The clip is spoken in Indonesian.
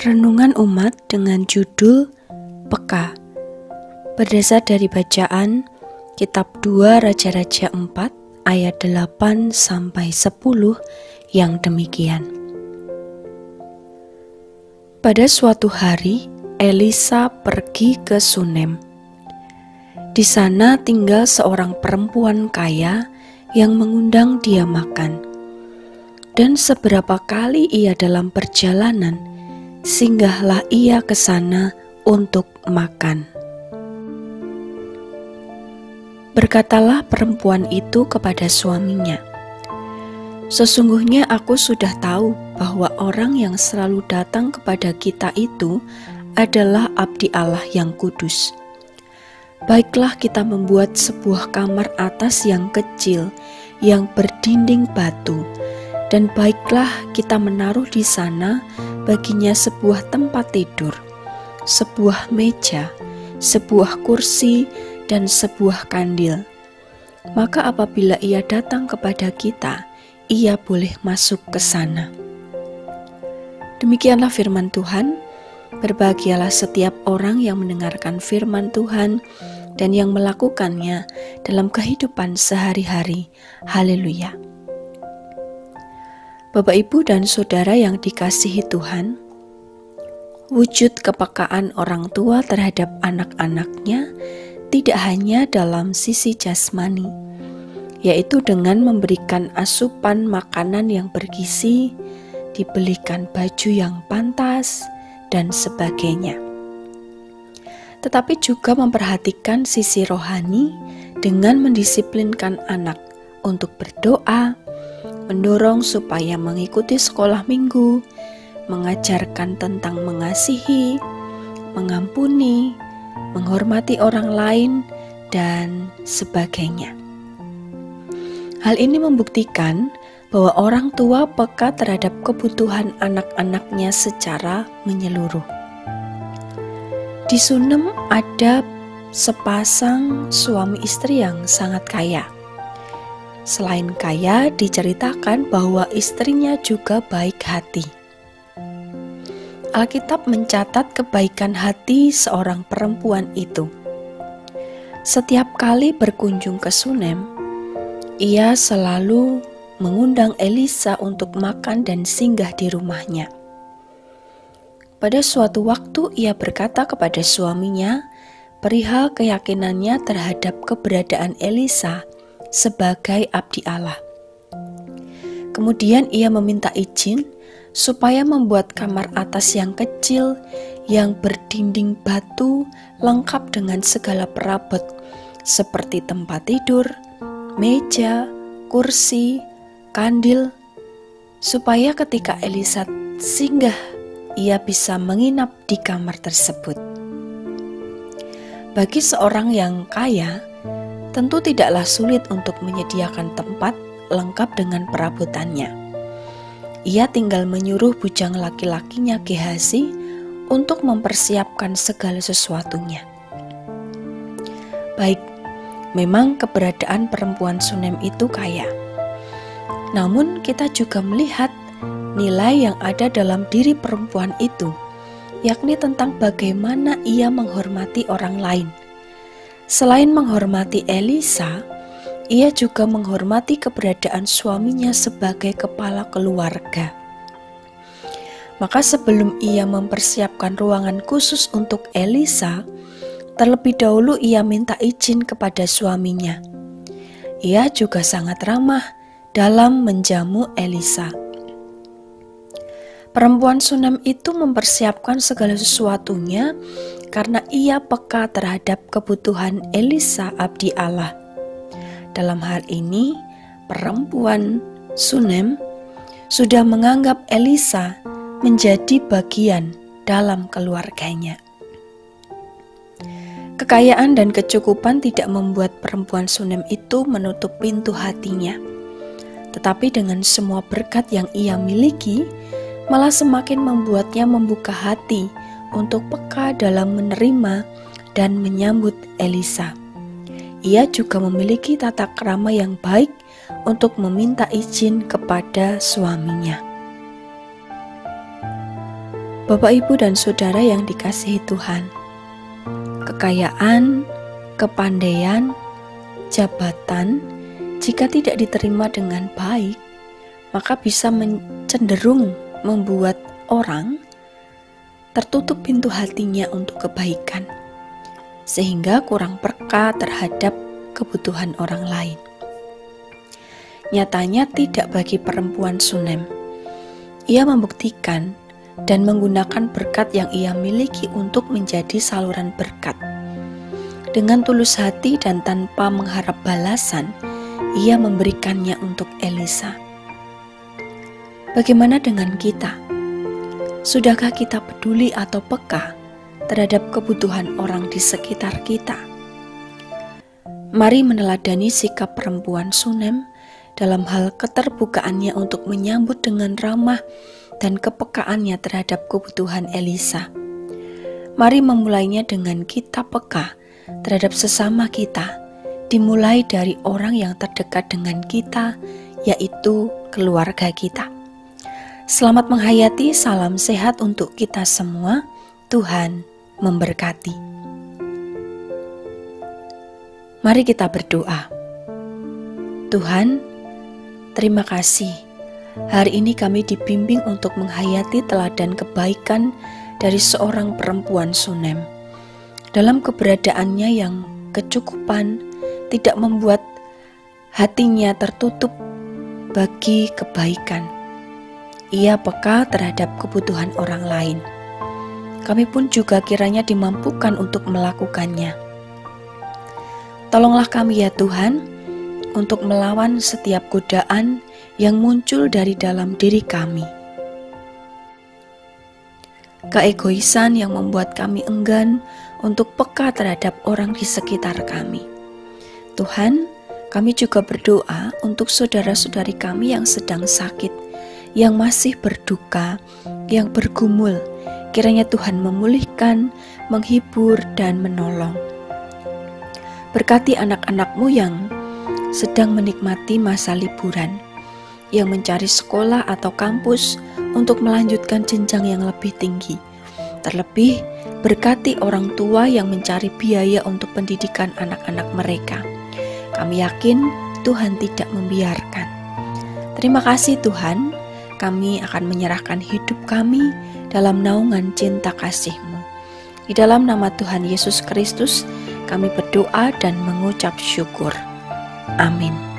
Renungan Umat dengan judul Peka, berdasar dari bacaan Kitab 2 Raja-Raja 4 ayat 8-10 yang demikian. Pada suatu hari, Elisa pergi ke Sunem. Di sana tinggal seorang perempuan kaya yang mengundang dia makan. Dan seberapa kali ia dalam perjalanan, singgahlah ia ke sana untuk makan. Berkatalah perempuan itu kepada suaminya, "Sesungguhnya aku sudah tahu bahwa orang yang selalu datang kepada kita itu adalah abdi Allah yang kudus. Baiklah kita membuat sebuah kamar atas yang kecil yang berdinding batu, dan baiklah kita menaruh di sana baginya sebuah tempat tidur, sebuah meja, sebuah kursi, dan sebuah kandil. Maka apabila ia datang kepada kita, ia boleh masuk ke sana." Demikianlah firman Tuhan. Berbahagialah setiap orang yang mendengarkan firman Tuhan dan yang melakukannya dalam kehidupan sehari-hari. Haleluya. Bapak, Ibu, dan Saudara yang dikasihi Tuhan, wujud kepekaan orang tua terhadap anak-anaknya tidak hanya dalam sisi jasmani, yaitu dengan memberikan asupan makanan yang bergizi, dibelikan baju yang pantas, dan sebagainya. Tetapi juga memperhatikan sisi rohani dengan mendisiplinkan anak untuk berdoa, mendorong supaya mengikuti sekolah minggu, mengajarkan tentang mengasihi, mengampuni, menghormati orang lain, dan sebagainya. Hal ini membuktikan bahwa orang tua peka terhadap kebutuhan anak-anaknya secara menyeluruh. Di Sunem ada sepasang suami istri yang sangat kaya. Selain kaya, diceritakan bahwa istrinya juga baik hati. Alkitab mencatat kebaikan hati seorang perempuan itu. Setiap kali berkunjung ke Sunem, ia selalu mengundang Elisa untuk makan dan singgah di rumahnya. Pada suatu waktu ia berkata kepada suaminya perihal keyakinannya terhadap keberadaan Elisa sebagai abdi Allah. Kemudian ia meminta izin supaya membuat kamar atas yang kecil yang berdinding batu lengkap dengan segala perabot seperti tempat tidur, meja, kursi, kandil, supaya ketika Elisa singgah, ia bisa menginap di kamar tersebut. Bagi seorang yang kaya, tentu tidaklah sulit untuk menyediakan tempat lengkap dengan perabotannya. Ia tinggal menyuruh bujang laki-lakinya Gehazi untuk mempersiapkan segala sesuatunya. Baik, memang keberadaan perempuan Sunem itu kaya. Namun kita juga melihat nilai yang ada dalam diri perempuan itu, yakni tentang bagaimana ia menghormati orang lain. Selain menghormati Elisa, ia juga menghormati keberadaan suaminya sebagai kepala keluarga. Maka sebelum ia mempersiapkan ruangan khusus untuk Elisa, terlebih dahulu ia minta izin kepada suaminya. Ia juga sangat ramah dalam menjamu Elisa. Perempuan Sunem itu mempersiapkan segala sesuatunya karena ia peka terhadap kebutuhan Elisa abdi Allah. Dalam hal ini, perempuan Sunem sudah menganggap Elisa menjadi bagian dalam keluarganya. Kekayaan dan kecukupan tidak membuat perempuan Sunem itu menutup pintu hatinya. Tetapi dengan semua berkat yang ia miliki, malah semakin membuatnya membuka hati untuk peka dalam menerima dan menyambut Elisa. Ia juga memiliki tata krama yang baik untuk meminta izin kepada suaminya. Bapak, Ibu, dan Saudara yang dikasihi Tuhan, kekayaan, kepandaian, jabatan, jika tidak diterima dengan baik, maka bisa cenderung membuat orang tertutup pintu hatinya untuk kebaikan, sehingga kurang peka terhadap kebutuhan orang lain. Nyatanya tidak bagi perempuan Sunem. Ia membuktikan dan menggunakan berkat yang ia miliki untuk menjadi saluran berkat. Dengan tulus hati dan tanpa mengharap balasan, ia memberikannya untuk Elisa. Bagaimana dengan kita? Sudahkah kita peduli atau peka terhadap kebutuhan orang di sekitar kita? Mari meneladani sikap perempuan Sunem dalam hal keterbukaannya untuk menyambut dengan ramah dan kepekaannya terhadap kebutuhan Elisa. Mari memulainya dengan kita peka terhadap sesama kita, dimulai dari orang yang terdekat dengan kita, yaitu keluarga kita. Selamat menghayati, salam sehat untuk kita semua. Tuhan memberkati. Mari kita berdoa. Tuhan, terima kasih. Hari ini kami dibimbing untuk menghayati teladan kebaikan dari seorang perempuan Sunem. Dalam keberadaannya yang kecukupan, tidak membuat hatinya tertutup bagi kebaikan. Ia peka terhadap kebutuhan orang lain. Kami pun juga kiranya dimampukan untuk melakukannya. Tolonglah kami ya Tuhan, untuk melawan setiap godaan yang muncul dari dalam diri kami. Keegoisan yang membuat kami enggan untuk peka terhadap orang di sekitar kami. Tuhan, kami juga berdoa untuk saudara-saudari kami yang sedang sakit, yang masih berduka, yang bergumul. Kiranya Tuhan memulihkan, menghibur, dan menolong. Berkati anak-anak-Mu yang sedang menikmati masa liburan, yang mencari sekolah atau kampus untuk melanjutkan jenjang yang lebih tinggi. Terlebih, berkati orang tua yang mencari biaya untuk pendidikan anak-anak mereka. Kami yakin Tuhan tidak membiarkan. Terima kasih Tuhan, kami akan menyerahkan hidup kami dalam naungan cinta kasih-Mu. Di dalam nama Tuhan Yesus Kristus, kami berdoa dan mengucap syukur. Amin.